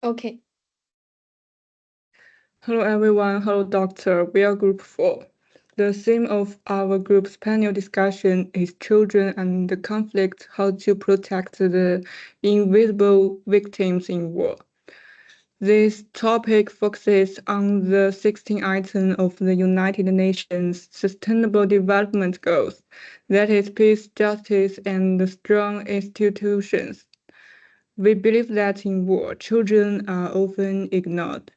Okay. Hello everyone, hello doctor, we are group 4. The theme of our group's panel discussion is children and the conflict, how to protect the invisible victims in war. This topic focuses on the 16th item of the United Nations Sustainable Development Goals, that is peace, justice, and strong institutions. We believe that in war, children are often ignored.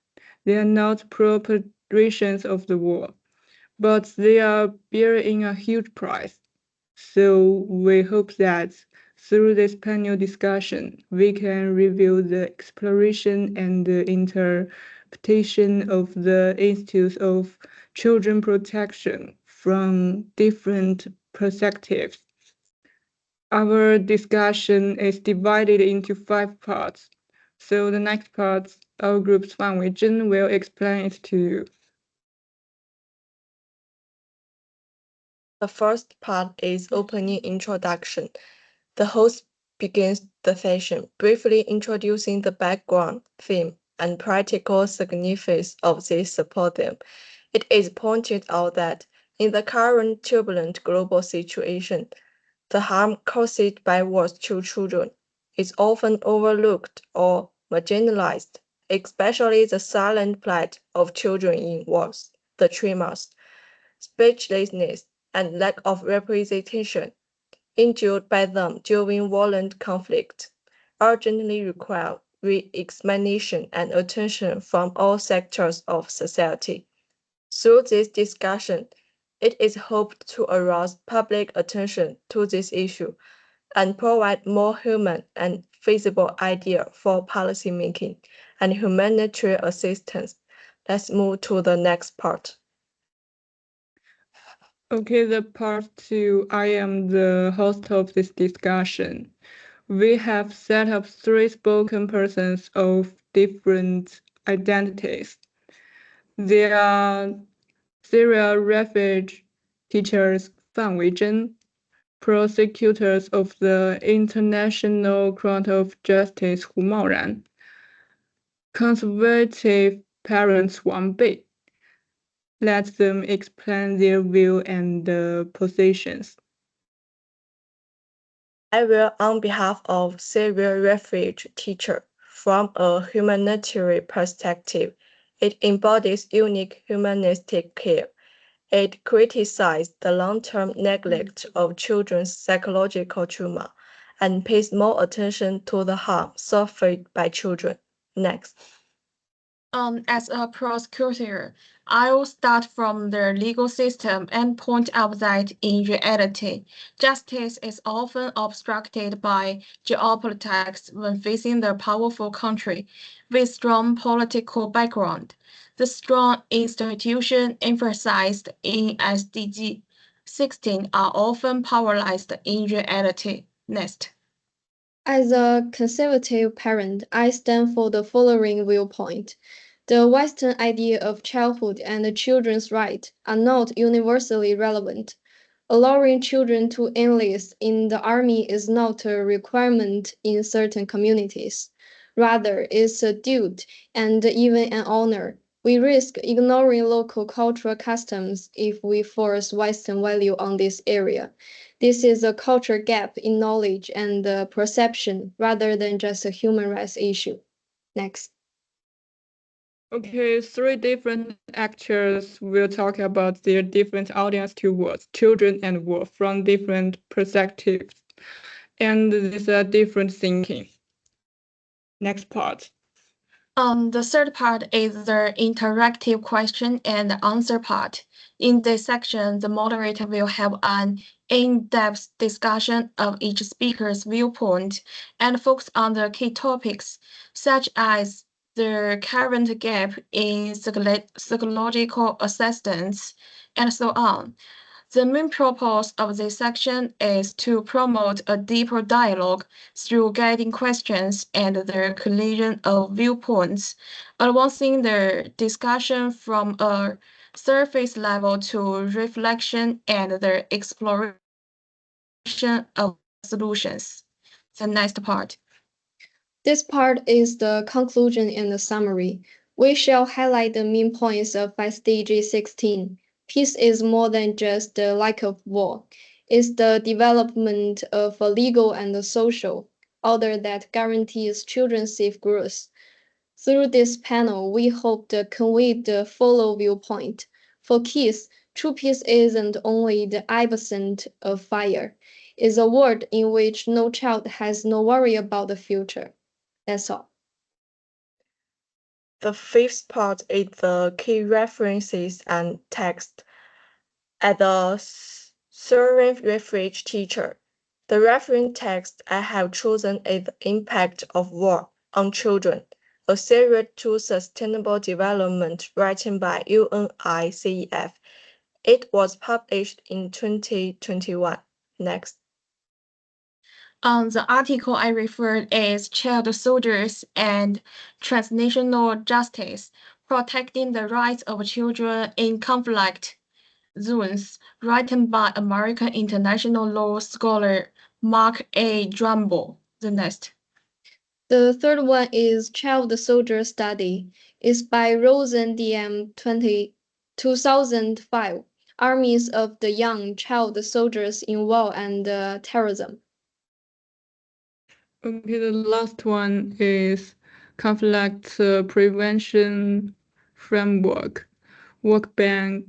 They are not perpetrators of the war, but they are bearing a huge price. So we hope that through this panel discussion, we can review the exploration and the interpretation of the Institute of Children Protection from different perspectives. Our discussion is divided into 5 parts. So the next part, our group's Fan Weizhen will explain it to you. The first part is opening introduction. The host begins the session, briefly introducing the background, theme, and practical significance of this support theme. It is pointed out that in the current turbulent global situation, the harm caused by wars to children is often overlooked or marginalized, especially the silent plight of children in wars, the traumas, speechlessness, and lack of representation endured by them during violent conflict, urgently require re-examination and attention from all sectors of society. Through this discussion, it is hoped to arouse public attention to this issue and provide more human and feasible idea for policymaking and humanitarian assistance. Let's move to the next part. Okay, the part 2, I am the host of this discussion. We have set up 3 spoken persons of different identities. They are Syria refugee teachers Fan Weizhen, prosecutors of the International Court of Justice Hu Maoran, conservative parents Wang Bei. Let them explain their view and positions. I will, on behalf of Syria refugee teacher, from a humanitarian perspective, it embodies unique humanistic care. It criticizes the long-term neglect of children's psychological trauma and pays more attention to the harm suffered by children. Next. As a prosecutor, I will start from the legal system and point out that in reality, justice is often obstructed by geopolitics when facing the powerful country with strong political background. The strong institutions emphasized in SDG 16 are often powerless in reality. Next. As a conservative parent, I stand for the following viewpoint. The Western idea of childhood and children's rights are not universally relevant. Allowing children to enlist in the army is not a requirement in certain communities. Rather, it's a duty and even an honor. We risk ignoring local cultural customs if we force Western value on this area. This is a cultural gap in knowledge and perception rather than just a human rights issue. Next. Okay, 3 different actors will talk about their different audience towards children and war from different perspectives. And these are different thinking. Next part. The third part is the interactive question and answer part. In this section, the moderator will have an in-depth discussion of each speaker's viewpoint and focus on the key topics, such as the current gap in psychological assistance, and so on. The main purpose of this section is to promote a deeper dialogue through guiding questions and the collision of viewpoints, advancing the discussion from a surface level to reflection and the exploration of solutions. The next part. This part is the conclusion and the summary. We shall highlight the main points of SDG 16. Peace is more than just the lack of war. It's the development of a legal and a social order that guarantees children's safe growth. Through this panel, we hope to convey the follow viewpoint. For kids, true peace isn't only the absence of fire. It's a world in which no child has no worry about the future. That's all. The fifth part is the key references and text. As a serving refuge teacher, the reference text I have chosen is The Impact of War on Children, a series to sustainable development written by UNICEF. It was published in 2021. Next. The article I referred is Child Soldiers and Transnational Justice, Protecting the Rights of Children in Conflict Zones, written by American international law scholar Mark A. Drumble. The next. The third one is Child Soldier Study. It's by Rosen DM 2005. Armies of the Young Child Soldiers in War and Terrorism. Okay, the last one is Conflict Prevention Framework. World Bank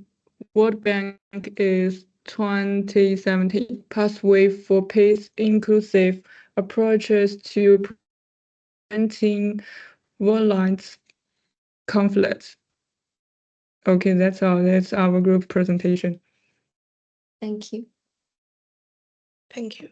is 2017 Pathway for Peace Inclusive Approaches to Preventing Violent Conflicts. Okay, that's all. That's our group presentation. Thank you. Thank you.